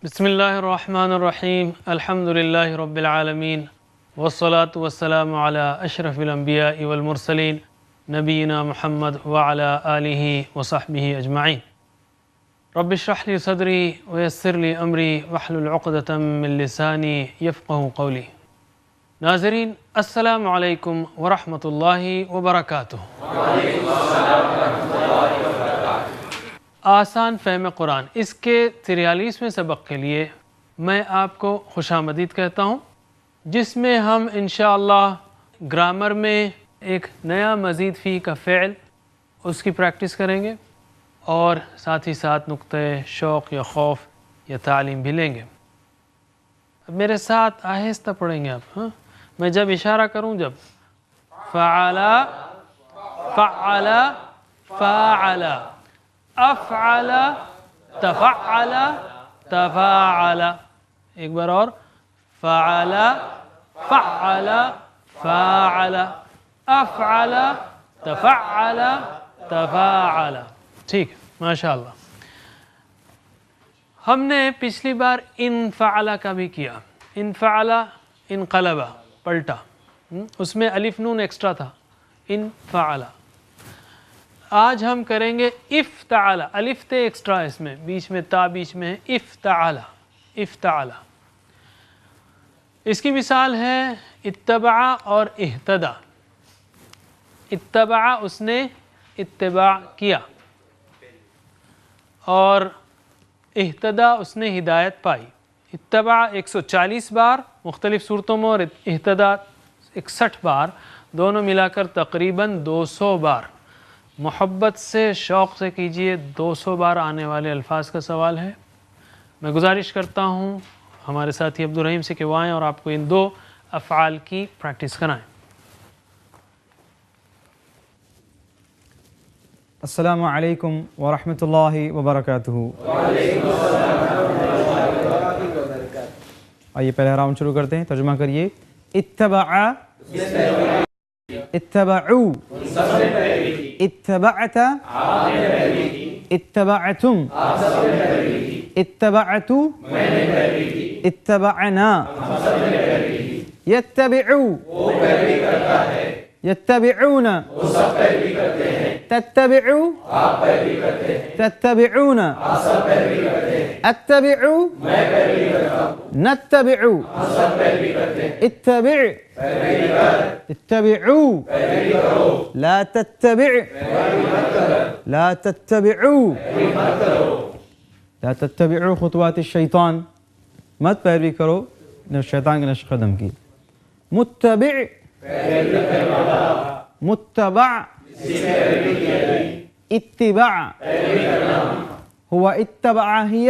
بسم اللہ الرحمن الرحیم الحمد للہ رب العالمین والصلاة والسلام علی اشرف الانبیاء والمرسلین نبینا محمد وعلی آلہ وصحبہ اجمعین رب اشرح لی صدری ویسر لی امری واحلل عقدۃ من لسانی یفقہوا قولی۔ ناظرین السلام علیکم ورحمۃ اللہ وبرکاتہ۔ آسان فہم قرآن اس کے 43ویں سبق کے لیے میں آپ کو خوش آمدید کہتا ہوں، جس میں ہم انشاءاللہ گرامر میں ایک نیا مزید فی کا فعل اس کی پریکٹس کریں گے اور ساتھ ہی ساتھ نقطۂ شوق یا خوف یا تعلیم بھی لیں گے۔ اب میرے ساتھ آہستہ پڑھیں گے آپ، میں جب اشارہ کروں، جب فعل فعل فاعل افعل تفعل تفاعل، ایک بار اور، فعل فعل فاعل افعل تفعل تفاعل۔ ٹھیک، ماشاءاللہ۔ ہم نے پچھلی بار انفعل کا بھی کیا، انفعل انقلب پلٹا، اس میں الف نون ایکسٹرا تھا، انفعل۔ آج ہم کریں گے افتعل، الف تے ایکسٹرا، اس میں بیچ میں تا بیچ میں ہے، افتعل افتعل۔ اس کی مثال ہے اتبع اور اہتدى۔ اتبع اس نے اتباع کیا، اور اہتدى اس نے ہدایت پائی۔ اتبع 140 بار مختلف صورتوں میں اور اہتدى 61 بار، دونوں ملا کر تقریباً 200 بار۔ محبت سے شوق سے کیجئے، 200 بار آنے والے الفاظ کا سوال ہے۔ میں گزارش کرتا ہوں ہمارے ساتھی عبدالرحیم سے کہ وہ آئیں اور آپ کو ان 2 افعال کی پریکٹس کرائیں۔ السلام علیکم ورحمۃ اللہ وبرکاتہ۔ آئیے پہلا راؤنڈ شروع کرتے ہیں، ترجمہ کریے۔ اتبع، اتبعوا، اتبعت، اتبعتم، اتبعتو، اتبعنا، یتبعوا، یتبعون، تتبعوا، تتبعون، اتبعوا، نتبعوا، اتبع، اتبعوا، لا تتبع، لا تتبعوا، لا تتبعوا خطوات الشیطان، مت پیروی کرو شیطان کے نقش قدم کی۔ متبع، متبع، اتباع، هو اتبع هي،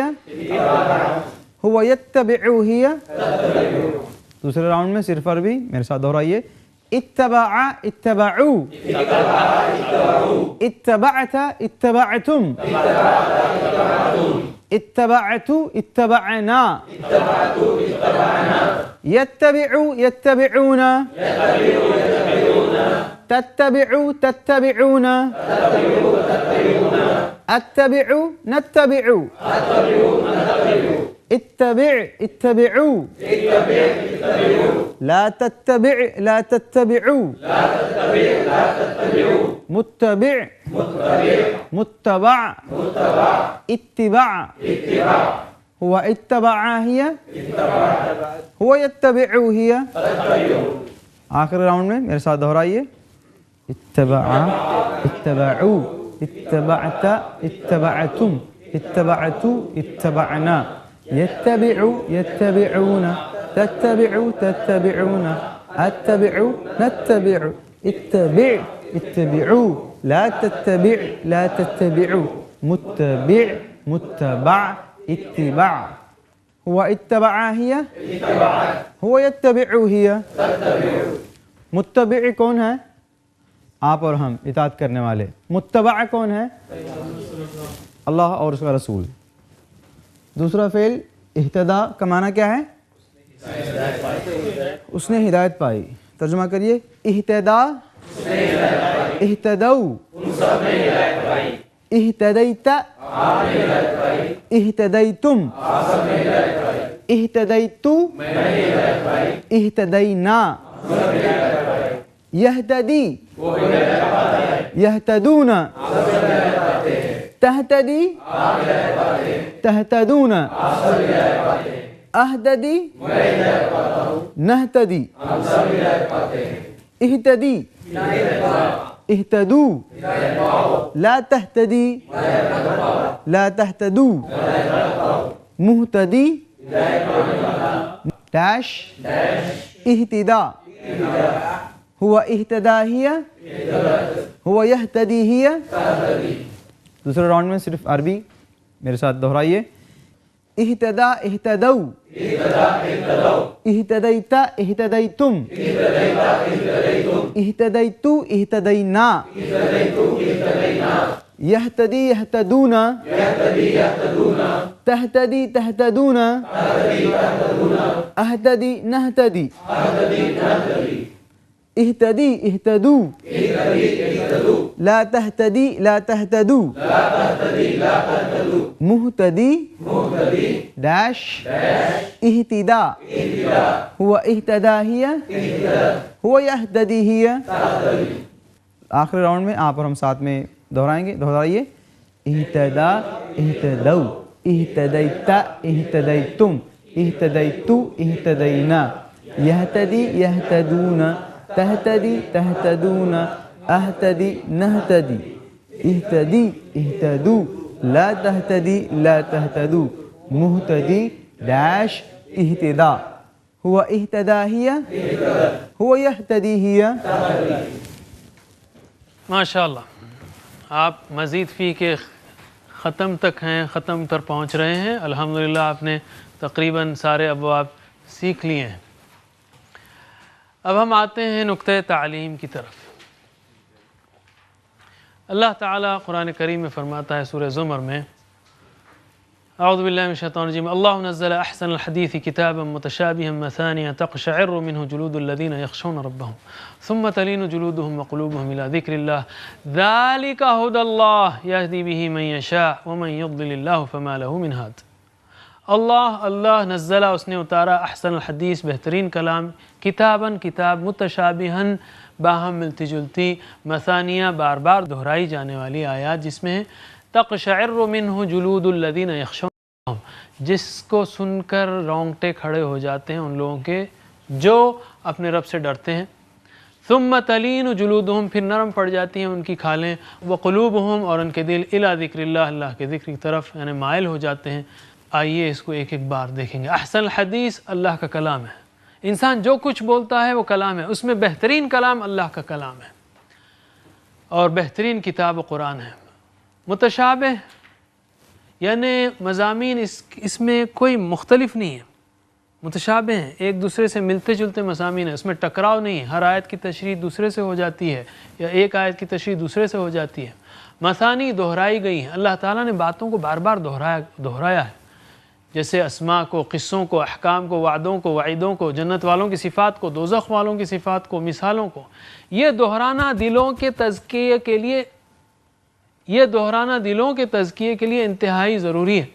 هو يتبع هي۔ دوسرے راؤنڈ میں صرف عربی، میرے ساتھ دہرائیے۔ اتبع، اتبعوا، اتبعت، اتبعتم، اتبعتو، اتبعنا، يتبعوا، يتبعون، تتبعوا، تتبعون، اتبعوا، نتبعوا، اتبع، اتبعوا، لا تتبع، لا تتبعوا، متبع، متبع، اتباع، هو اتبع هي، هو يتبع هي۔ آخر راؤنڈ میں میرے ساتھ دہرائیے۔ اتبع، اتبعوا، اتبعت، اتبعتم، اتبعتو، اتبعنا، يتبعوا، يتبعون، تتبعوا، تتبعون، اتبعوا، نتبع، اتبع، اتبعوا، لا تتبع، لا تتبعوا، متبع، متبع، اتباع، هو اتبع هي، هو يتبع هي۔ متبع کون ہے؟ آپ اور ہم، اطاعت کرنے والے۔ متبع کون ہے؟ اللہ اور اس کا رسول۔ دوسرا فعل اہتدیٰ کا معنی کیا ہے؟ اس نے ہدایت پائی۔ ترجمہ کریے۔ اہتدیٰ، اہتدوا، اہتدیت اہتدیتم اہتدیتو اہتدینا یہتدی یہتدون تہتدی تہتدون اہتدی نہتدی اہتدی اہتدو لا تہتدی لا تہتدو مہتدی ڈیش اہتدا ہوا اہتدا ہی ہوا یہتدی ہی. دوسرے راؤنڈ میں صرف عربی میرے ساتھ دہرائیے. اہتدا اہتدو اہتدیت اہتدیتم اہتدیتو اہتدینا یہتدی یہتدون تہتدی تہتدون اہتدی نہتدی اہتدی اہتدو لا تہتدی لا تہتدو مہتدی ڈیش اہتدا ہوا اہتدا ہی ہوا یہتدی ہی. آخری راؤنڈ میں آپ اور ہم ساتھ میں دہرائیے. اہتدا اہتدو اہتدیت اہتدیتم اہتدیتو اہتدینا یہتدی یہتدون تہتدی تہتدون اہتدی نہتدی اہتدی اہتدو لا تہتدی لا تہتدو مہتدی ڈیش اہتدا ہوا اہتدا ہی ہوا یہتدی ہی. ماشاء اللہ آپ مزید فی کے ختم تک ہیں، ختم تر پہنچ رہے ہیں. الحمدللہ آپ نے تقریباً سارے ابواب سیکھ لیے ہیں. اب ہم آتے ہیں نقطۂ تعلیم کی طرف. اللہ تعالیٰ قرآن کریم میں فرماتا ہے سورہ زمر میں اعوذ باللہ من الشیطان الرجیم اللہ نزل احسن الحدیث کتابا متشابہا مثانیہ تقشعر منہ جلود الذین یخشون ربہم ثم تلین جلودہم وقلوبہم الی ذکر اللہ ذالک ھدی اللہ یہدی بہ من یشاء ومن یضلل اللہ فما لہ من ہاد. اللہ نزلہ اس نے اتارا احسن الحدیث بہترین کلام کتاباً کتاب متشابہاً باہم ملتی جلتی مثانیہ بار بار دہرائی جانے والی آیات جس میں تقشعر منہ جلود الذین یخشون جس کو سن کر رونگٹے کھڑے ہو جاتے ہیں ان لوگوں کے جو اپنے رب سے ڈرتے ہیں. ثم تلین جلودہم پھر نرم پڑ جاتی ہیں ان کی کھالیں. وقلوبہم اور ان کے دل الی ذکر اللہ کے ذکر کی طرف یعنی مائل ہو جاتے ہیں. آئیے اس کو ایک ایک بار دیکھیں گے. احسن الحدیث اللہ کا کلام ہے. انسان جو کچھ بولتا ہے وہ کلام ہے. اس میں بہترین کلام اللہ کا کلام ہے اور بہترین کتاب قرآن ہے. متشابہ یعنی مضامین اس میں کوئی مختلف نہیں ہے، متشابہ ہیں، ایک دوسرے سے ملتے جلتے مضامین ہیں، اس میں ٹکراؤ نہیں ہے. ہر آیت کی تشریح دوسرے سے ہو جاتی ہے یا ایک آیت کی تشریح دوسرے سے ہو جاتی ہے. مثانی دہرائی گئی ہیں. اللہ تعالیٰ نے باتوں کو بار بار دہرایا ہے، جیسے اسماء کو، قصوں کو، احکام کو، وعدوں کو، وعیدوں کو، جنت والوں کی صفات کو، دوزخ والوں کی صفات کو، مثالوں کو. یہ دہرانا دلوں کے تزکیے کے لیے انتہائی ضروری ہے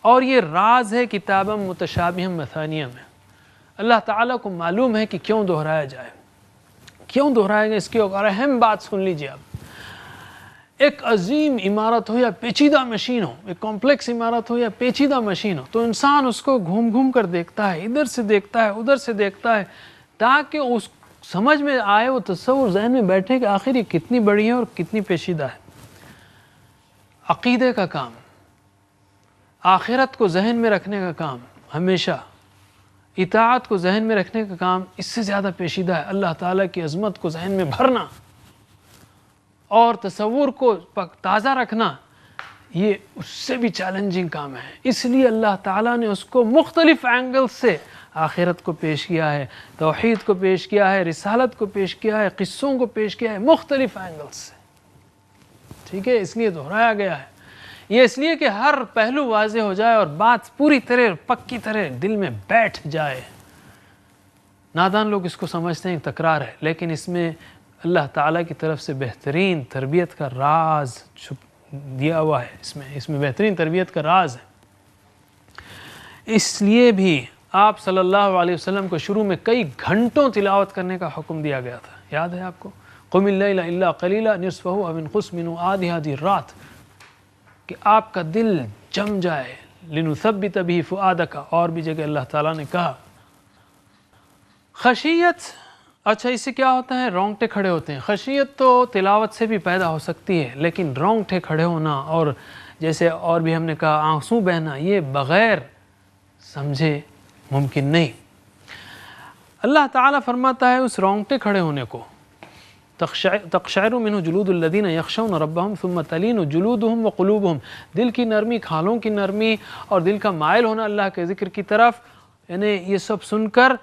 اور یہ راز ہے کتابا متشابہا مثانیہ میں. اللہ تعالیٰ کو معلوم ہے کہ کیوں دہرایا جائے، کیوں دہرایا گیا. اس کی ایک اہم بات سن لیجیے آپ. ایک عظیم عمارت ہو یا پیچیدہ مشین ہو، ایک کمپلیکس عمارت ہو یا پیچیدہ مشین ہو، تو انسان اس کو گھوم گھوم کر دیکھتا ہے، ادھر سے دیکھتا ہے، ادھر سے دیکھتا ہے، تاکہ اس سمجھ میں آئے، وہ تصور ذہن میں بیٹھے کہ آخر یہ کتنی بڑی ہے اور کتنی پیچیدہ ہے. عقیدے کا کام، آخرت کو ذہن میں رکھنے کا کام، ہمیشہ اطاعت کو ذہن میں رکھنے کا کام اس سے زیادہ پیچیدہ ہے. اللہ تعالیٰ کی عظمت کو ذہن میں بھرنا اور تصور کو تازہ رکھنا یہ اس سے بھی چیلنجنگ کام ہے. اس لیے اللہ تعالیٰ نے اس کو مختلف اینگل سے آخرت کو پیش کیا ہے، توحید کو پیش کیا ہے، رسالت کو پیش کیا ہے، قصوں کو پیش کیا ہے، مختلف اینگل سے. ٹھیک ہے، اس لیے دہرایا گیا ہے. یہ اس لیے کہ ہر پہلو واضح ہو جائے اور بات پوری طرح پکی طرح دل میں بیٹھ جائے. نادان لوگ اس کو سمجھتے ہیں تکرار ہے، لیکن اس میں اللہ تعالیٰ کی طرف سے بہترین تربیت کا راز دیا ہوا ہے، اس میں بہترین تربیت کا راز ہے۔ اس لیے بھی آپ صلی اللہ علیہ وسلم کو شروع میں کئی گھنٹوں تلاوت کرنے کا حکم دیا گیا تھا، یاد ہے آپ کو؟ قم اللیل الا قلیلا نصفہ او انقص منہ آدھی رات، کہ آپ کا دل جم جائے، لنثبت بہ فؤادک، اور بھی جگہ اللہ تعالیٰ نے کہا۔ خشیت، اچھا اس سے کیا ہوتا ہے؟ رونگٹے کھڑے ہوتے ہیں۔ خشیت تو تلاوت سے بھی پیدا ہو سکتی ہے، لیکن رونگٹے کھڑے ہونا اور جیسے اور بھی ہم نے کہا آنسو بہنا، یہ بغیر سمجھے ممکن نہیں۔ اللہ تعالیٰ فرماتا ہے اس رونگٹے کھڑے ہونے کو، تقشعر منہ جلود الذین یخشون ربہم ثم تلین جلودہم وقلوبہم، دل کی نرمی، کھالوں کی نرمی اور دل کا مائل ہونا اللہ کے ذکر کی طرف، یعنی یہ سب سن کر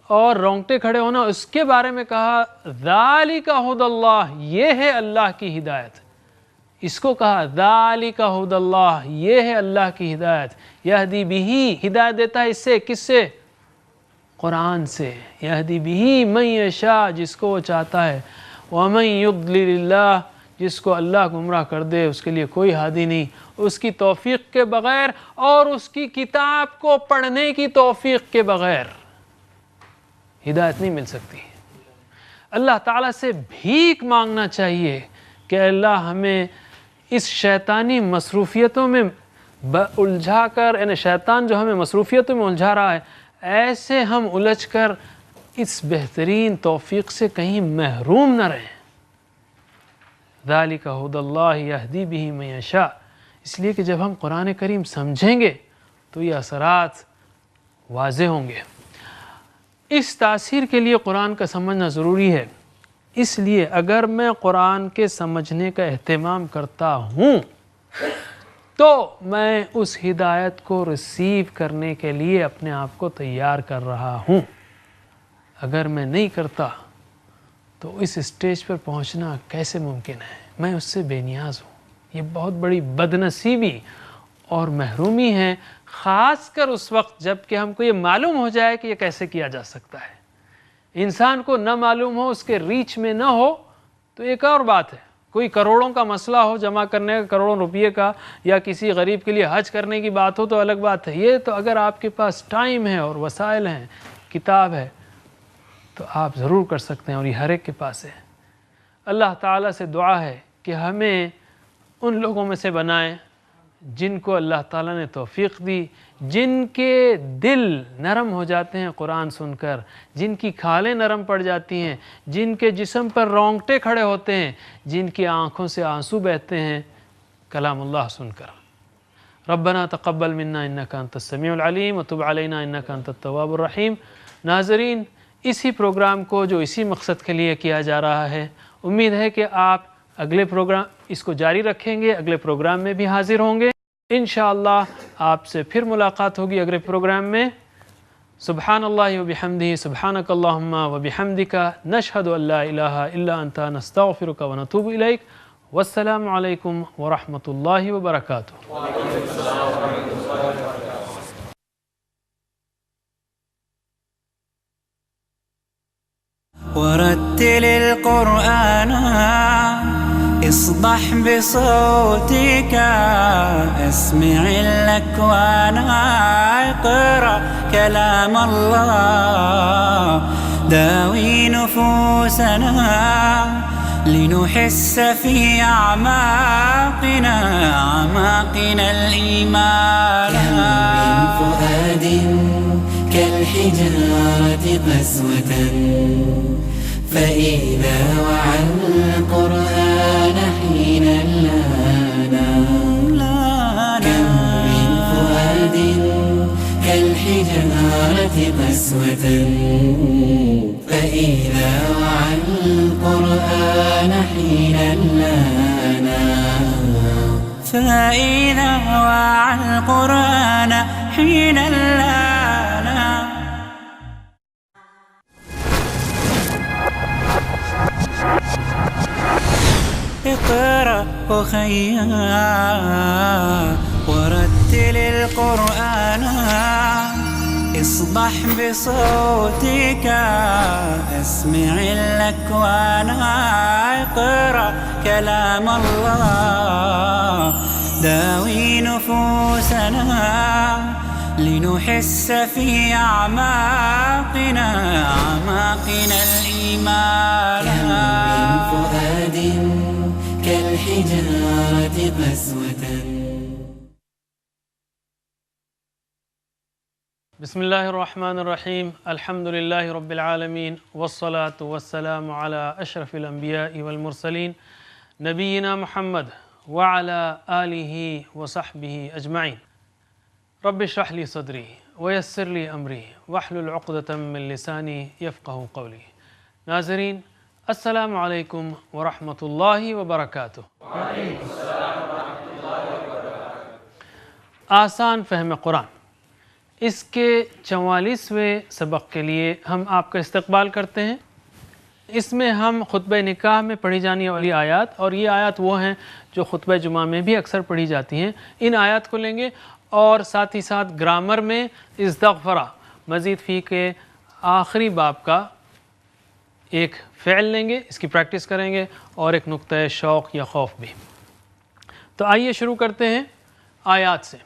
اور رونگٹے کھڑے ہونا، اس کے بارے میں کہا ذالک ھدی اللہ، یہ ہے اللہ کی ہدایت۔ اس کو کہا ذالک ھدی اللہ، یہ ہے اللہ کی ہدایت، یہدی بہ، ہدایت دیتا ہے اس سے، کس سے؟ قرآن سے، یہدی بہ من یشاء، جس کو وہ چاہتا ہے، ومن یضلل اللہ، جس کو اللہ گمراہ کر دے اس کے لیے کوئی ہادی نہیں، اس کی توفیق کے بغیر اور اس کی کتاب کو پڑھنے کی توفیق کے بغیر ہدایت نہیں مل سکتی۔ اللہ تعالیٰ سے بھیک مانگنا چاہیے کہ اللہ ہمیں اس شیطانی مصروفیتوں میں الجھا کر، یعنی شیطان جو ہمیں مصروفیتوں میں الجھا رہا ہے، ایسے ہم الجھ کر اس بہترین توفیق سے کہیں محروم نہ رہیں۔ ذالک ھدی اللہ یہدی بہ من یشاء، اس لیے کہ جب ہم قرآن کریم سمجھیں گے تو یہ اثرات واضح ہوں گے۔ اس تاثیر کے لیے قرآن کا سمجھنا ضروری ہے، اس لیے اگر میں قرآن کے سمجھنے کا اہتمام کرتا ہوں تو میں اس ہدایت کو ریسیو کرنے کے لیے اپنے آپ کو تیار کر رہا ہوں۔ اگر میں نہیں کرتا تو اس اسٹیج پر پہنچنا کیسے ممکن ہے؟ میں اس سے بے نیاز ہوں۔ یہ بہت بڑی بدنصیبی اور محرومی ہے، خاص کر اس وقت جب کہ ہم کو یہ معلوم ہو جائے کہ یہ کیسے کیا جا سکتا ہے۔ انسان کو نہ معلوم ہو، اس کے ریچ میں نہ ہو تو ایک اور بات ہے، کوئی کروڑوں کا مسئلہ ہو جمع کرنے کا، کروڑوں روپیے کا، یا کسی غریب کے لیے حج کرنے کی بات ہو تو الگ بات ہے۔ یہ تو اگر آپ کے پاس ٹائم ہے اور وسائل ہیں، کتاب ہے، تو آپ ضرور کر سکتے ہیں، اور یہ ہر ایک کے پاس ہے۔ اللہ تعالیٰ سے دعا ہے کہ ہمیں ان لوگوں میں سے بنائیں جن کو اللہ تعالیٰ نے توفیق دی، جن کے دل نرم ہو جاتے ہیں قرآن سن کر، جن کی کھالیں نرم پڑ جاتی ہیں، جن کے جسم پر رونگٹے کھڑے ہوتے ہیں، جن کی آنکھوں سے آنسو بہتے ہیں کلام اللہ سن کر۔ ربنا تقبل منا انک انت السمیع العلیم وتب علینا انک انت التواب الرحیم۔ ناظرین، اسی پروگرام کو جو اسی مقصد کے لیے کیا جا رہا ہے، امید ہے کہ آپ اگلے پروگرام اس کو جاری رکھیں گے، اگلے پروگرام میں بھی حاضر ہوں گے۔ انشاءاللہ آپ سے پھر ملاقات ہوگی اگلے پروگرام میں۔ سبحان اللہ وبحمدہ، سبحانک اللہم وبحمدک، نشہد ان لا الہ الا انت، نستغفرک ونتوب الیک۔ والسلام علیکم ورحمۃ اللہ وبرکاتہ۔ ورتل القرآن اصدح بصوتك، اسمع الأكوان، اقرأ كلام الله، داوي نفوسنا لنحس في أعماقنا الإيمان. كم من فؤاد كالحجارة قسوة، فإذا وعى القرآن حينا لانا. كم من فؤاد كالحجارة قسوة، فإذا وعى القرآن حينا لانا. فإذا وعى القرآن حينا لانا. اقرأ أخيا ورتل القرآن، اصبح بصوتك أسمع الأكوان اقرأ كلام الله داوي نفوسنا لنحس في أعماقنا الإيمان كم من فؤاد كالحجارة قسوة. بسم الله الرحمن الرحيم الحمد لله رب العالمين والصلاة والسلام على أشرف الأنبياء والمرسلين نبينا محمد وعلى آله وصحبه أجمعين. رب اشرح لي صدري ويسر لي أمري واحلل عقدة من لساني يفقه قولي. ناظرین السلام علیکم ورحمۃ اللہ وبرکاتہ. آسان فہم قرآن اس کے 44ویں سبق کے لیے ہم آپ کا استقبال کرتے ہیں. اس میں ہم خطبہ نکاح میں پڑھی جانے والی آیات، اور یہ آیات وہ ہیں جو خطبہ جمعہ میں بھی اکثر پڑھی جاتی ہیں، ان آیات کو لیں گے اور ساتھ ہی ساتھ گرامر میں استغفرہ مزید فی کے آخری باب کا ایک فعل لیں گے، اس کی پریکٹس کریں گے، اور ایک نقطہ شوق یا خوف بھی. تو آئیے شروع کرتے ہیں آیات سے.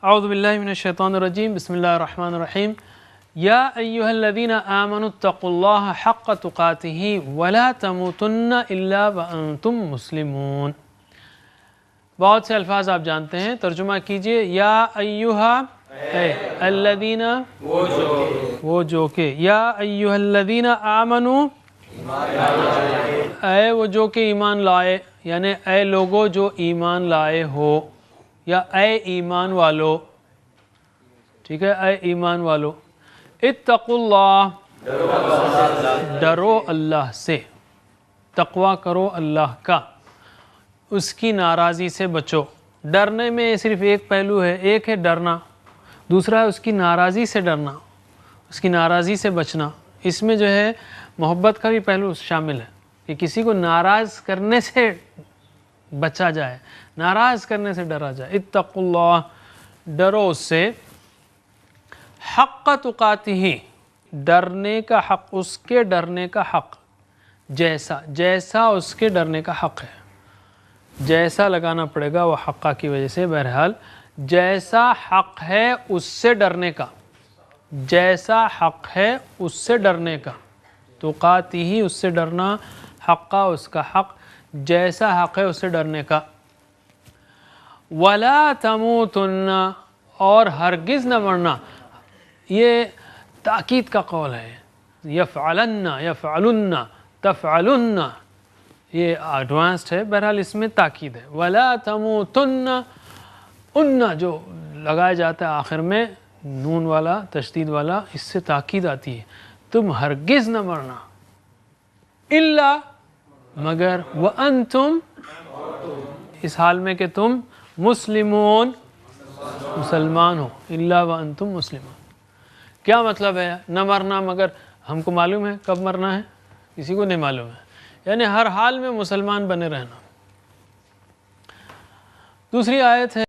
اعوذ باللہ من الشیطان الرجیم بسم اللہ الرحمن الرحیم. یا ایہا الذین آمنوا اتقوا اللہ حق تقاتہ ولا تموتن الا وانتم مسلمون. بہت سے الفاظ آپ جانتے ہیں، ترجمہ کیجئے. یا ایہا الذین وہ جو کہ، یا ایہا الذین آمنوا اے وہ جو کہ ایمان لائے، یعنی اے لوگو جو ایمان لائے ہو، یا اے ایمان والو، ٹھیک ہے، اے ایمان والو. اتقوا اللہ ڈرو اللہ سے، تقوی کرو اللہ کا، اس کی ناراضی سے بچو. ڈرنے میں صرف ایک پہلو ہے، ایک ہے ڈرنا، دوسرا ہے اس کی ناراضی سے ڈرنا، اس کی ناراضی سے بچنا. اس میں جو ہے محبت کا بھی پہلو شامل ہے کہ کسی کو ناراض کرنے سے بچا جائے، ناراض کرنے سے ڈرا جائے. اتقوا اللہ ڈرو اس سے، حق تقاتہ ڈرنے کا حق، اس کے ڈرنے کا حق، جیسا اس کے ڈرنے کا حق ہے، جیسا لگانا پڑے گا وہ حقہ کی وجہ سے. بہرحال جیسا حق ہے اس سے ڈرنے کا، جیسا حق ہے اس سے ڈرنے کا، تقاتہ اس سے ڈرنا، حقہ اس کا حق، جیسا حق ہے اس سے ڈرنے کا. وَلَا تَمُوتُنَّ اور ہرگز نہ مرنا. یہ تاکید کا قول ہے. یفعلن، یفعلن، تفعلن، یہ ایڈوانسڈ ہے، بہرحال اس میں تاکید ہے. وَلَا تَمُوتُنَّ، ان جو لگایا جاتا ہے آخر میں نون والا تشدید والا، اس سے تاکید آتی ہے، تم ہرگز نہ مرنا، الا مگر، وانتم اس حال میں کہ تم مسلمون مسلمان ہو، الا وانتم مسلمون. کیا مطلب ہے نہ مرنا مگر ہم کو معلوم ہے کب مرنا ہے؟ کسی کو نہیں معلوم ہے، یعنی ہر حال میں مسلمان بنے رہنا. دوسری آیت ہے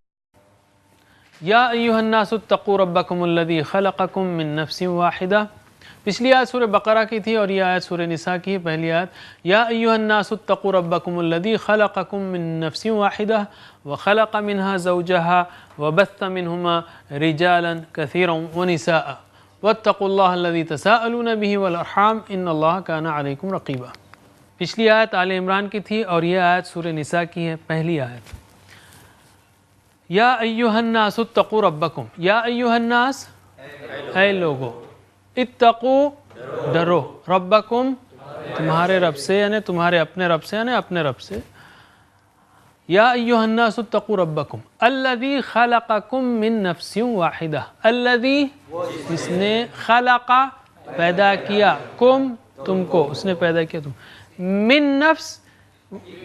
یا ایھا الناس اتقوا ربکم الذی خلقکم من نفس واحدہ. پچھلی آیت سورہ بقرہ کی تھی اور یہ آیت سورہ نساء کی ہے. پہلی آیت یا ایھا الناس اتقوا ربکم الذی خلقکم من نفس واحدہ وخلق منها زوجها وبث منهما رجالا كثيرا ونساء واتقوا اللہ الذی تساءلون به والارحام ان اللہ کان علیکم رقیبا. پچھلی آیت آل عمران کی تھی اور یہ آیت سورہ نساء کی ہے، پہلی آیت. یا ایھا الناس اتقوا ربکم، یا ایھا الناس اے لوگو، اتقوا ڈرو، ربکم تمہارے رب سے، یعنی تمہارے اپنے رب سے، یعنی اپنے رب سے. یا ایھا الناس اتقوا ربکم الذی خلقکم من نفس واحدہ. الذی جس نے، خلق پیدا کیا، کم تم کو، اس نے پیدا کیا تم، من نفس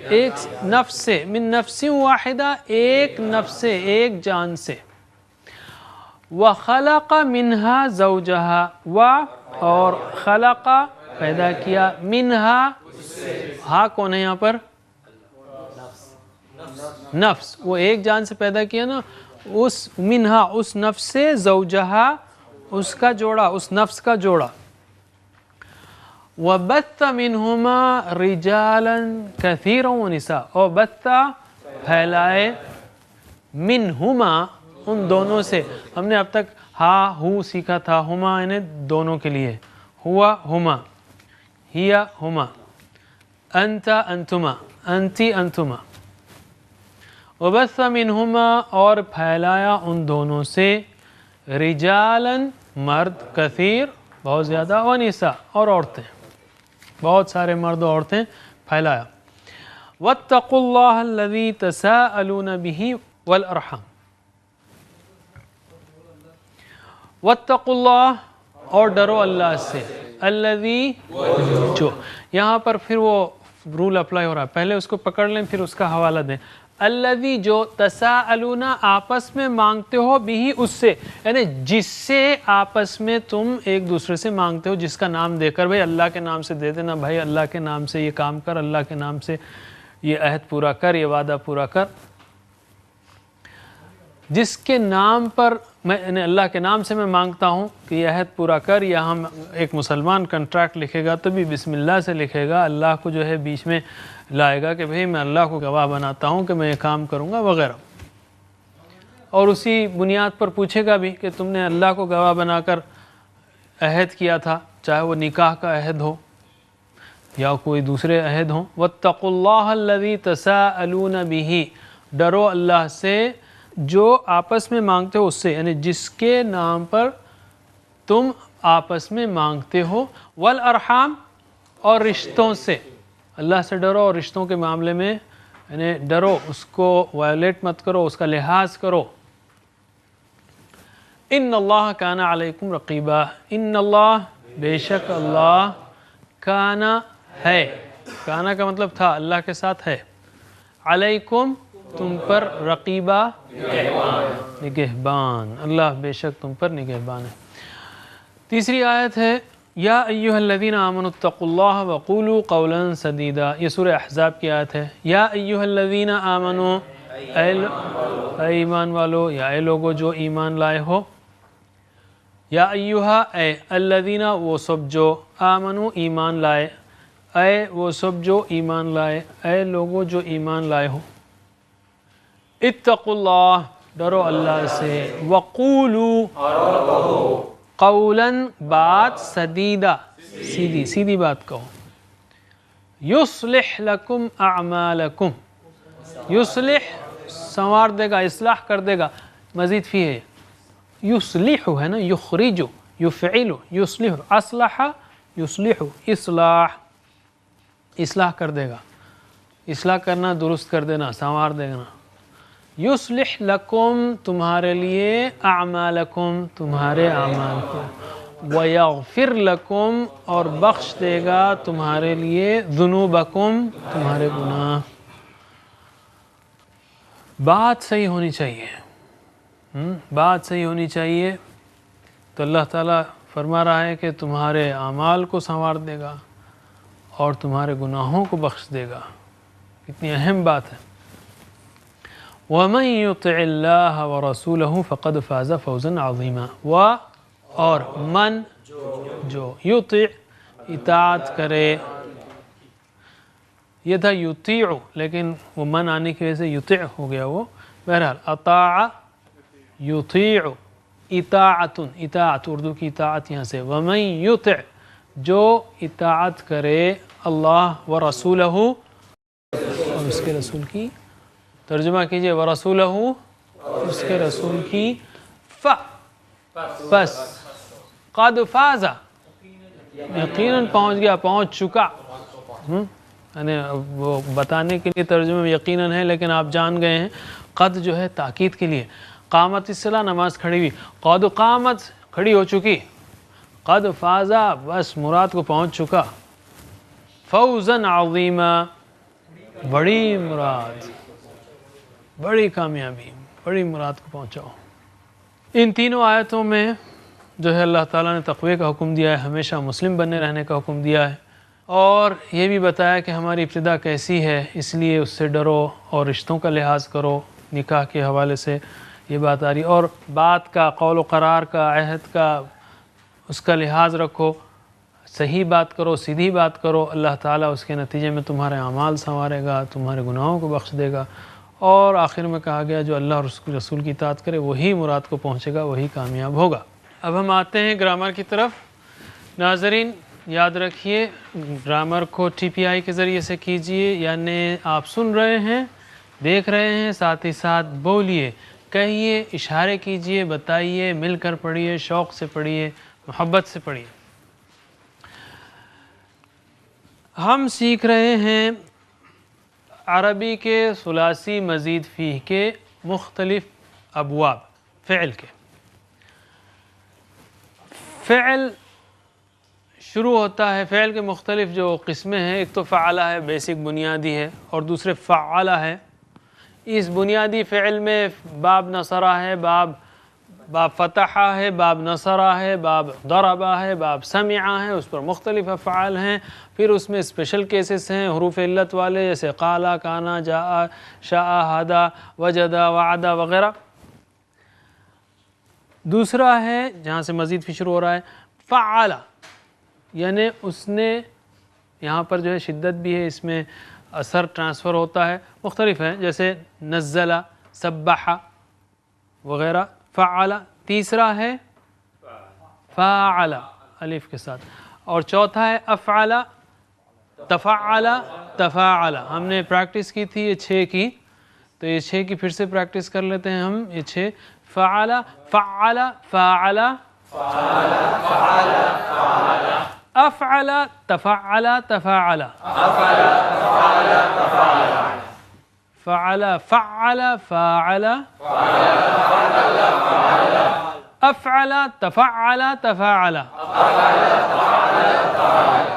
ایک نفس سے، من نفس واحدہ ایک نفس سے، ایک جان سے. وَخَلَقَ مِنْهَا زَوْجَهَا و اور خلق پیدا کیا، منہا ہاں کون ہے یہاں پر؟ نفس، وہ ایک جان سے پیدا کیا نا، اس منہا اس نفس سے، زوجہا اس کا جوڑا، اس نفس کا جوڑا. وَبَثَّ مِنْهُمَا رِجَالًا كَثِيرًا وَنِسَاءً، اور بثا پھیلائے، منہما ان دونوں سے. ہم نے اب تک ہا ہو سیکھا تھا، ہما یعنی دونوں کے لیے، ہوا ہما، ہیا ہما، انت انتما، انتی انتما. وبث منہما اور پھیلایا ان دونوں سے، رجالاً مرد، کثیر بہت زیادہ، ونساء اور عورتیں، بہت سارے مرد و عورتیں پھیلایا. واتقوا اللہ الذی تساءلون بہ والارحام. واتقوا اللہ اور ڈرو اللہ سے، الذی جو، یہاں پر پھر وہ رول اپلائی ہو رہا ہے، پہلے اس کو پکڑ لیں پھر اس کا حوالہ دیں. الذی جو، تساءلون آپس میں مانگتے ہو، بھی اس سے، یعنی جس سے آپس میں تم ایک دوسرے سے مانگتے ہو، جس کا نام دے کر، بھائی اللہ کے نام سے دے دینا، بھائی اللہ کے نام سے یہ کام کر، اللہ کے نام سے یہ عہد پورا کر، یہ وعدہ پورا کر. جس کے نام پر میں، یعنی اللہ کے نام سے میں مانگتا ہوں کہ یہ عہد پورا کر، یا ہم ایک مسلمان کنٹریکٹ لکھے گا تو بھی بسم اللہ سے لکھے گا، اللہ کو جو ہے بیچ میں لائے گا کہ بھئی میں اللہ کو گواہ بناتا ہوں کہ میں یہ کام کروں گا وغیرہ، اور اسی بنیاد پر پوچھے گا بھی کہ تم نے اللہ کو گواہ بنا کر عہد کیا تھا، چاہے وہ نکاح کا عہد ہو یا کوئی دوسرے عہد ہوں. واتقوا اللہ الذی تساءلون بہ، ڈرو اللہ سے جو آپس میں مانگتے ہو اس سے، یعنی جس کے نام پر تم آپس میں مانگتے ہو. والارحام اور رشتوں سے، اللہ سے ڈرو اور رشتوں کے معاملے میں یعنی ڈرو، اس کو وائلیٹ مت کرو، اس کا لحاظ کرو. ان اللہ کان علیکم رقیبا، ان اللہ بے شک اللہ کانا ہے، کانا کا مطلب تھا اللہ کے ساتھ ہے، علیکم تم پر، رقیبہ نگہبان، اللہ بے شک تم پر نگہبان ہے. تیسری آیت ہے یا ایھا الذین آمنوا اتقوا اللہ وقولوا قولا سدیدا، یہ سورہ احزاب کی آیت ہے. یا ایھا الذین آمنوا، اے ایمان والو، یا اے لوگو جو ایمان لائے ہو. یا ایھا اے، الذین وہ سب جو، آمنوا ایمان لائے، اے وہ سب جو ایمان لائے، اے لوگو جو ایمان لائے ہو. اتقوا اللہ ڈرو اللہ سے، وقولوا قولا بات، سدیدہ سیدھی سیدھی بات کہو. یصلح لکم اعمالکم، یصلح سنوار دے گا، اصلاح کر دے گا. مزید فی ہے، یصلح ہے نا، یخرج، یفعل، یصلح، اصلح یصلح، اصلاح، اصلاح کر دے گا، اصلاح کرنا، درست کر دینا، سنوار دینا. یصلح لکم تمہارے لیے، اعمالکم تمہارے اعمال کو، ویغفر لکم اور بخش دے گا تمہارے لیے، ذنوبکم تمہارے گناہ. بات صحیح ہونی چاہیے، بات صحیح ہونی چاہیے. تو اللہ تعالیٰ فرما رہا ہے کہ تمہارے اعمال کو سنوار دے گا اور تمہارے گناہوں کو بخش دے گا. کتنی اہم بات ہے. وَمَن يُطِعِ اللَّهَ وَرَسُولَهُ فَقَدْ فَازَ فَوْزًا عَظِيمًا. اور من جو، یطع اطاعت کرے، یہ تھا یطیع لیکن وہ من آنے کی وجہ سے یطع ہو گیا وہ. بہرحال اطاع یطیع، اطاعت، اطاعت اردو کی اطاعت یہاں سے. وَمَن يُطِعْ جو اطاعت کرے اللہ ورسولہ، اور اس کے رسول کی، ترجمہ کیجئے ورسولہ، اس کے رسول کی، بس قد فاز یقیناً پہنچ گیا، پہنچ چکا. یعنی وہ بتانے کے لیے ترجمہ میں یقیناً ہے لیکن آپ جان گئے ہیں قد جو ہے تاکید کے لیے. قامت الصلاۃ، نماز کھڑی ہوئی، قد قامت کھڑی ہو چکی، قد فازا بس مراد کو پہنچ چکا. فوزاً عظیما بڑی مراد، بڑی کامیابی، بڑی مراد کو پہنچاؤ. ان تینوں آیتوں میں جو ہے اللہ تعالیٰ نے تقوی کا حکم دیا ہے، ہمیشہ مسلم بنے رہنے کا حکم دیا ہے، اور یہ بھی بتایا کہ ہماری ابتدا کیسی ہے، اس لیے اس سے ڈرو اور رشتوں کا لحاظ کرو. نکاح کے حوالے سے یہ بات آ رہی، اور بات کا، قول و قرار کا، عہد کا اس کا لحاظ رکھو، صحیح بات کرو، سیدھی بات کرو، اللہ تعالیٰ اس کے نتیجے میں تمہارے اعمال سنوارے گا، تمہارے گناہوں کو بخش دے گا، اور آخر میں کہا گیا جو اللہ اور اس کے رسول کی اطاعت کرے وہی مراد کو پہنچے گا، وہی کامیاب ہوگا۔ اب ہم آتے ہیں گرامر کی طرف۔ ناظرین یاد رکھیے گرامر کو ٹی پی آئی کے ذریعے سے کیجئے، یعنی آپ سن رہے ہیں، دیکھ رہے ہیں، ساتھ ہی ساتھ بولیے، کہیے، اشارے کیجئے، بتائیے، مل کر پڑھیے، شوق سے پڑھیے، محبت سے پڑھیے۔ ہم سیکھ رہے ہیں عربی کے ثلاثی مزید فیہ کے مختلف ابواب فعل کے۔ فعل شروع ہوتا ہے، فعل کے مختلف جو قسمیں ہیں، ایک تو فعلہ ہے، بیسک بنیادی ہے، اور دوسرے فعلہ ہے۔ اس بنیادی فعل میں باب نصرہ ہے، باب فتحہ ہے، باب نصرہ ہے، باب ضربہ ہے، باب سمعہ ہے، اس پر مختلف افعال ہیں۔ پھر اس میں اسپیشل کیسز ہیں حروف علت والے، جیسے قالا، کانا، جاء، شاء، ہدا، وجدا، وعدا وغیرہ۔ دوسرا ہے جہاں سے مزید فی شروع ہو رہا ہے فعلا، یعنی اس نے، یہاں پر جو ہے شدت بھی ہے، اس میں اثر ٹرانسفر ہوتا ہے، مختلف ہیں، جیسے نزل، سبح وغیرہ۔ فعلا۔ تیسرا ہے فاعل الف کے ساتھ، اور چوتھا ہے افعل، تفعل، تفاعل۔ ہم نے پریکٹس کی تھی یہ 6 کی، تو یہ 6 کی پھر سے پریکٹس کر لیتے ہیں ہم، یہ 6 فعل، فعل، فاعل، افعل، تفعل، تفاعل، فعل، فعل، فاعل، افعل، تفعل، تفاعل۔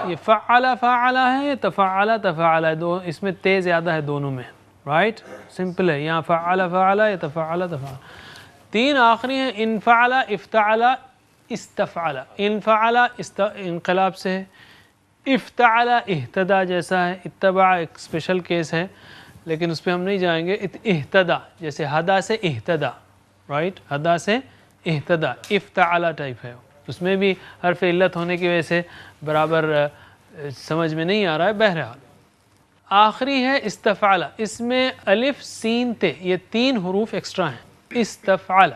یہ فعل فاعل ہے، یہ تفعل تفاعل ہے، اس میں تے زیادہ ہے دونوں میں، رائٹ؟ سمپل ہے، یہاں فعل فاعل، یہ تفعل تفاعل۔ 3 آخری ہیں انفعل، افتعل، استفعل۔ انفعل انقلاب سے ہے، افتعل اہتدا جیسا ہے، اتبع ایک اسپیشل کیس ہے لیکن اس پہ ہم نہیں جائیں گے۔ اہتدا جیسے ہدا سے اہتدا، رائٹ؟ ہدا سے اہتدا، افتعل ٹائپ ہے، اس میں بھی حرف علت ہونے کی وجہ سے برابر سمجھ میں نہیں آ رہا ہے۔ بہرحال آخری ہے استفعل، اس میں الف، سین، تے، یہ 3 حروف ایکسٹرا ہیں۔ استفعل۔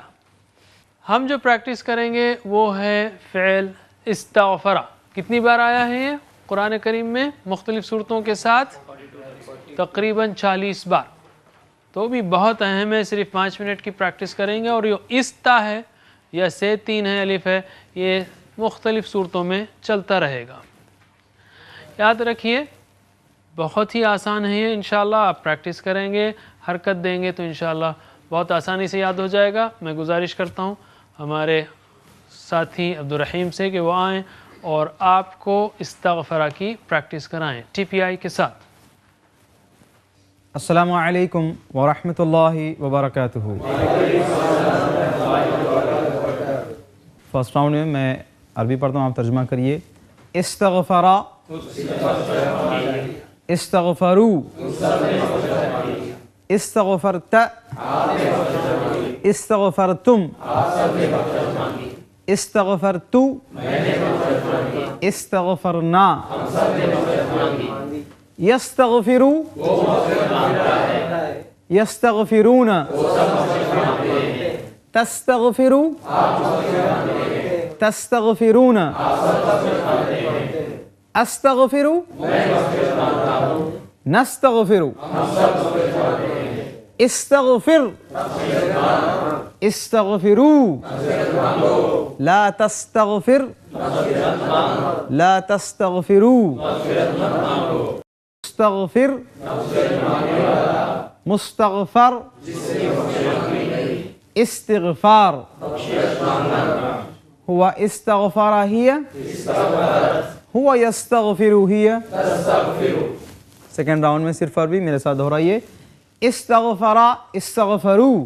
ہم جو پریکٹس کریں گے وہ ہے فعل استغفر۔ کتنی بار آیا ہے یہ قرآن کریم میں مختلف صورتوں کے ساتھ؟ تقریباً 40 بار، تو بھی بہت اہم ہے، صرف 5 منٹ کی پریکٹس کریں گے، اور یہ استا ہے یا سے 3 ہے، الف ہے، یہ مختلف صورتوں میں چلتا رہے گا۔ یاد رکھیے بہت ہی آسان ہے یہ، انشاءاللہ آپ پریکٹس کریں گے، حرکت دیں گے تو انشاءاللہ بہت آسانی سے یاد ہو جائے گا۔ میں گزارش کرتا ہوں ہمارے ساتھی عبدالرحیم سے کہ وہ آئیں اور آپ کو استغفرہ کی پریکٹس کرائیں ٹی پی آئی کے ساتھ۔ السلام علیکم ورحمۃ اللہ وبرکاتہ۔ فرسٹ راؤنڈ میں عربی پڑھتا ہوں، آپ ترجمہ کریے۔ استغفرا، استغفرو، استغفرت، استغفرتم، استغفرتو، استغفرنا، یستغفرو، یستغفرون، تستغفرو، تستغفرون، استغفرو، نستغفرو، استغفر، استغفرو، لا تستغفر، لا تستغفرو، مستغفر، مستغفر، استغفار، هو استغفر هي، هو يستغفر هي۔ سیکنڈ راؤنڈ میں صرف عربی، میرے ساتھ دہرائیے۔ استغفر استغفروا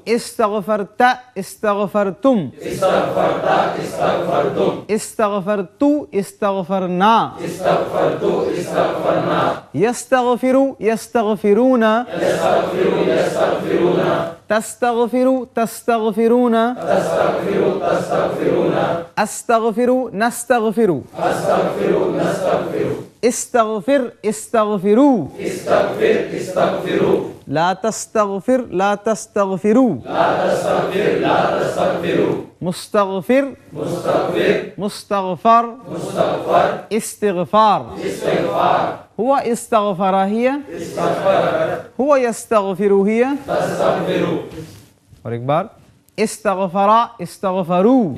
استغفرت استغفرتم استغفرت استغفرنا يستغفر يستغفرون تستغفر تستغفرون استغفر نستغفر استغفر استغفروا لا تستغفر لا تستغفروا مستغفر مستغفر استغفار هو استغفر هي هو يستغفر هي اور ایک بار استغفر استغفروا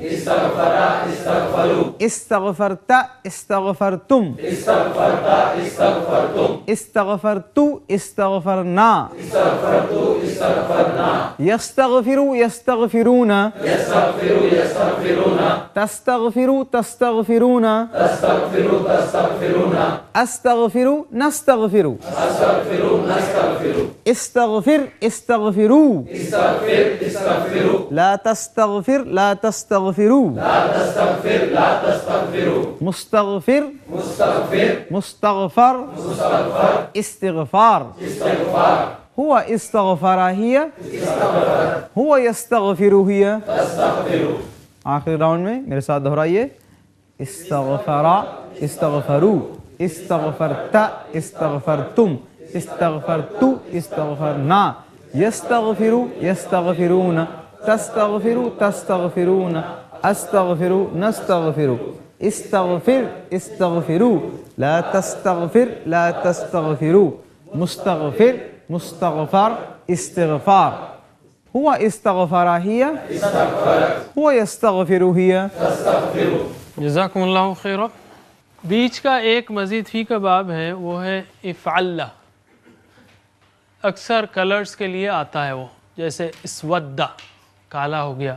استغفرت استغفرتم استغفرت استغفرنا يستغفر يستغفرون تستغفر تستغفرون استغفر نستغفر استغفر استغفروا لا تستغفر لا تستغفروا مستغفر مستغفر استغفار هو استغفر هي هو يستغفر هي آخری راؤنڈ میں میرے ساتھ دہرائیے استغفر استغفروا استغفرت استغفرتم استغفرت استغفرنا يستغفر يستغفرون تستغفر تستغفرون استغفر نستغفر استغفر استغفروا لا تستغفر لا تستغفروا مستغفر مستغفر استغفار هو استغفر هي هو يستغفر هي جزاکم اللہ خیرا. بیچ کا ایک مزید فی کا باب ہے، وہ ہے افعل. اکثر کلرز کے لیے آتا ہے وہ، جیسے اسود کالا ہو گیا،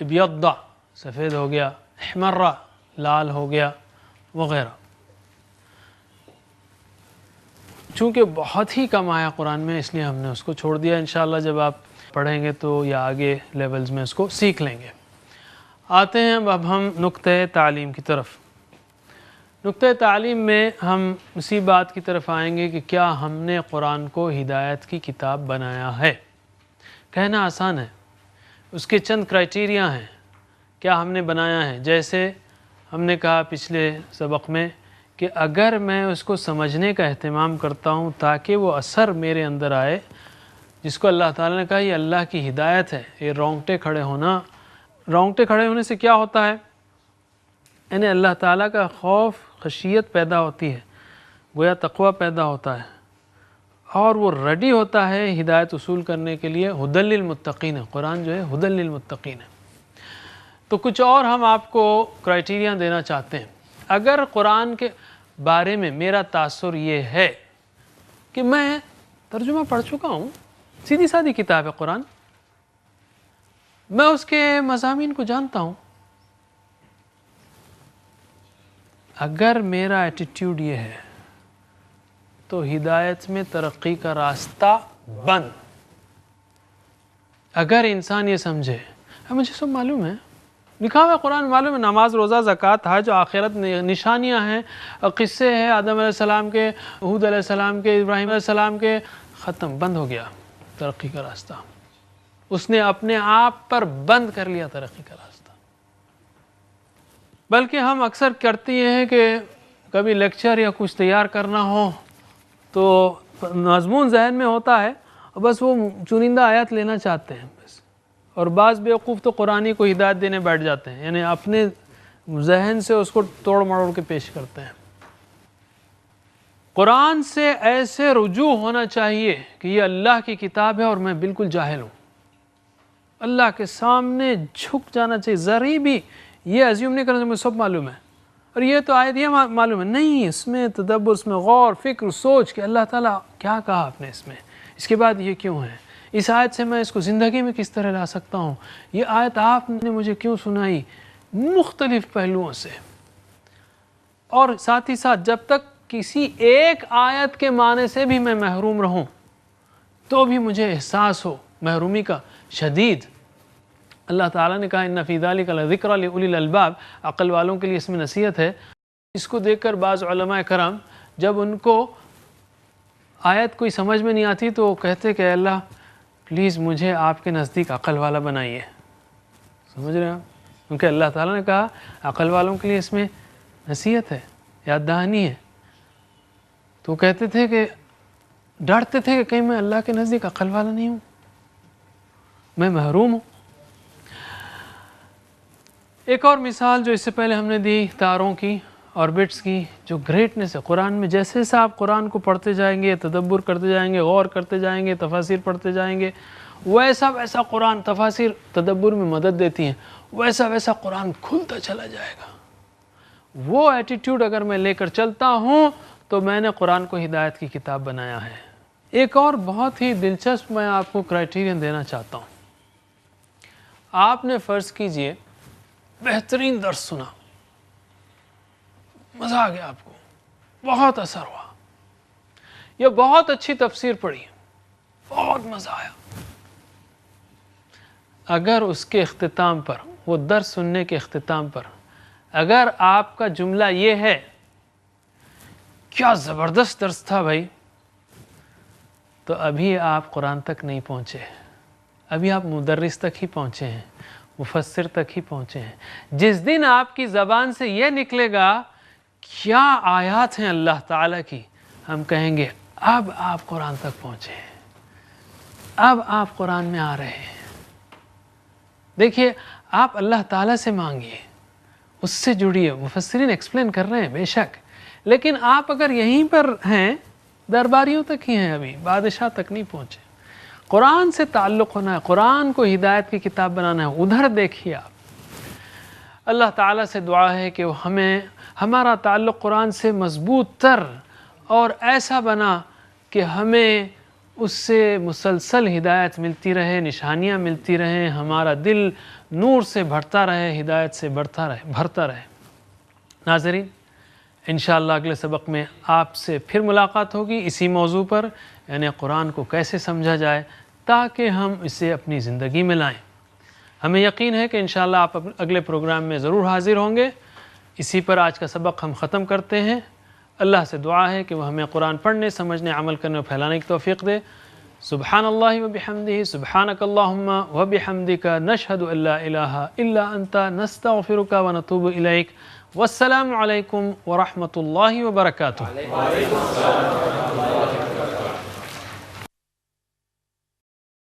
ابیض سفید ہو گیا، احمر لال ہو گیا وغیرہ. چونکہ بہت ہی کم آیا قرآن میں، اس لیے ہم نے اس کو چھوڑ دیا. انشاءاللہ جب آپ پڑھیں گے تو یا آگے لیولز میں اس کو سیکھ لیں گے. آتے ہیں اب ہم نقطۂ تعلیم کی طرف. نقطۂ تعلیم میں ہم اسی بات کی طرف آئیں گے کہ کیا ہم نے قرآن کو ہدایت کی کتاب بنایا ہے. کہنا آسان ہے، اس کے چند کرائٹیریا ہیں. کیا ہم نے بنایا ہے؟ جیسے ہم نے کہا پچھلے سبق میں کہ اگر میں اس کو سمجھنے کا اہتمام کرتا ہوں تاکہ وہ اثر میرے اندر آئے، جس کو اللہ تعالیٰ نے کہا یہ اللہ کی ہدایت ہے. یہ رونگٹے کھڑے ہونے سے کیا ہوتا ہے؟ یعنی اللہ تعالیٰ کا خوف خشیت پیدا ہوتی ہے، گویا تقوی پیدا ہوتا ہے، اور وہ ریڈی ہوتا ہے ہدایت اصول کرنے کے لیے. ہدی للمتقین ہے قرآن، جو ہے ہدی للمتقین ہے. تو کچھ اور ہم آپ کو کرائٹیریا دینا چاہتے ہیں. اگر قرآن کے بارے میں میرا تاثر یہ ہے کہ میں ترجمہ پڑھ چکا ہوں، سیدھی سادھی کتاب ہے قرآن، میں اس کے مضامین کو جانتا ہوں. اگر میرا ایٹیٹیوڈ یہ ہے تو ہدایت میں ترقی کا راستہ بند. اگر انسان یہ سمجھے مجھے سب معلوم ہے، لکھا ہوا قرآن معلوم ہے، نماز روزہ زکوٰۃ حج آخرت نشانیاں ہیں، قصے ہیں آدم علیہ السلام کے، ہود علیہ السلام کے، ابراہیم علیہ السلام کے، ختم، بند ہو گیا ترقی کا راستہ. اس نے اپنے آپ پر بند کر لیا ترقی کا راستہ. بلکہ ہم اکثر کرتے ہیں کہ کبھی لیکچر یا کچھ تیار کرنا ہو تو مضمون ذہن میں ہوتا ہے، بس وہ چنندہ آیات لینا چاہتے ہیں بس. اور بعض بیوقوف تو قرآنی کو ہدایت دینے بیٹھ جاتے ہیں، یعنی اپنے ذہن سے اس کو توڑ مروڑ کے پیش کرتے ہیں. قرآن سے ایسے رجوع ہونا چاہیے کہ یہ اللہ کی کتاب ہے اور میں بالکل جاہل ہوں. اللہ کے سامنے جھک جانا چاہیے، ذرا بھی یہ ازیوم نہیں کرنا چاہیے مجھے سب معلوم ہے اور یہ تو آیت یہ معلوم ہے. نہیں، اس میں تدبر، اس میں غور فکر سوچ کہ اللہ تعالیٰ کیا کہا آپ نے اس میں، اس کے بعد یہ کیوں ہے، اس آیت سے میں اس کو زندگی میں کس طرح لا سکتا ہوں، یہ آیت آپ نے مجھے کیوں سنائی، مختلف پہلوؤں سے. اور ساتھ ہی ساتھ جب تک کسی ایک آیت کے معنی سے بھی میں محروم رہوں تو بھی مجھے احساس ہو محرومی کا شدید۔ اللہ تعالیٰ نے کہا ان فی ذلک لذکری لأولی الالباب، عقل والوں کے لیے اس میں نصیحت ہے۔ اس کو دیکھ کر بعض علماء کرام جب ان کو آیت کوئی سمجھ میں نہیں آتی تو وہ کہتے کہ اللہ پلیز مجھے آپ کے نزدیک عقل والا بنائیے۔ سمجھ رہے ہیں آپ؟ کیونکہ اللہ تعالیٰ نے کہا عقل والوں کے لیے اس میں نصیحت ہے، یاد دہانی ہے۔ تو کہتے تھے کہ ڈرتے تھے کہ کہیں میں اللہ کے نزدیک عقل والا نہیں ہوں، میں محروم ہوں۔ ایک اور مثال جو اس سے پہلے ہم نے دی تاروں کی آربٹس کی، جو گریٹنس ہے قرآن میں، جیسے جیسے آپ قرآن کو پڑھتے جائیں گے، تدبر کرتے جائیں گے، غور کرتے جائیں گے، تفاسیر پڑھتے جائیں گے، ویسا ویسا قرآن، تفاسیر تدبر میں مدد دیتی ہیں، ویسا ویسا قرآن کھلتا چلا جائے گا۔ وہ ایٹیٹیوڈ اگر میں لے کر چلتا ہوں تو میں نے قرآن کو ہدایت کی کتاب بنایا ہے۔ ایک اور بہت ہی دلچسپ میں آپ کو کرائٹیرین دینا چاہتا ہوں۔ آپ نے فرض کیجئے بہترین درس سنا، مزہ آ گیا، آپ کو بہت اثر ہوا، یا بہت اچھی تفسیر پڑھی، بہت مزہ آیا۔ اگر اس کے اختتام پر، وہ درس سننے کے اختتام پر، اگر آپ کا جملہ یہ ہے کیا زبردست درس تھا بھائی، تو ابھی آپ قرآن تک نہیں پہنچے، ابھی آپ مدرس تک ہی پہنچے ہیں، مفسر تک ہی پہنچے ہیں۔ جس دن آپ کی زبان سے یہ نکلے گا کیا آیات ہیں اللہ تعالیٰ کی، ہم کہیں گے اب آپ قرآن تک پہنچے ہیں، اب آپ قرآن میں آ رہے ہیں۔ دیکھیے آپ اللہ تعالیٰ سے مانگیے، اس سے جڑیے۔ مفسرین ایکسپلین کر رہے ہیں بے شک، لیکن آپ اگر یہیں پر ہیں، درباریوں تک ہی ہیں، ابھی بادشاہ تک نہیں پہنچے۔ قرآن سے تعلق ہونا ہے، قرآن کو ہدایت کی کتاب بنانا ہے، ادھر دیکھیے آپ۔ اللہ تعالیٰ سے دعا ہے کہ وہ ہمارا تعلق قرآن سے مضبوط تر اور ایسا بنا کہ ہمیں اس سے مسلسل ہدایت ملتی رہے، نشانیاں ملتی رہیں، ہمارا دل نور سے بھرتا رہے، ہدایت سے بھرتا رہے۔ ناظرین، انشاءاللہ اگلے سبق میں آپ سے پھر ملاقات ہوگی اسی موضوع پر، یعنی قرآن کو کیسے سمجھا جائے تاکہ ہم اسے اپنی زندگی میں لائیں۔ ہمیں یقین ہے کہ انشاءاللہ آپ اگلے پروگرام میں ضرور حاضر ہوں گے۔ اسی پر آج کا سبق ہم ختم کرتے ہیں۔ اللہ سے دعا ہے کہ وہ ہمیں قرآن پڑھنے، سمجھنے، عمل کرنے اور پھیلانے کی توفیق دے۔ سبحان اللہ وبحمدہ، سبحانک اللہم وبحمدک، نشہد ان لا الہ الا انت، نستغفرک ونتوب الیک۔ والسلام علیکم ورحمۃ اللہ وبرکاتہ۔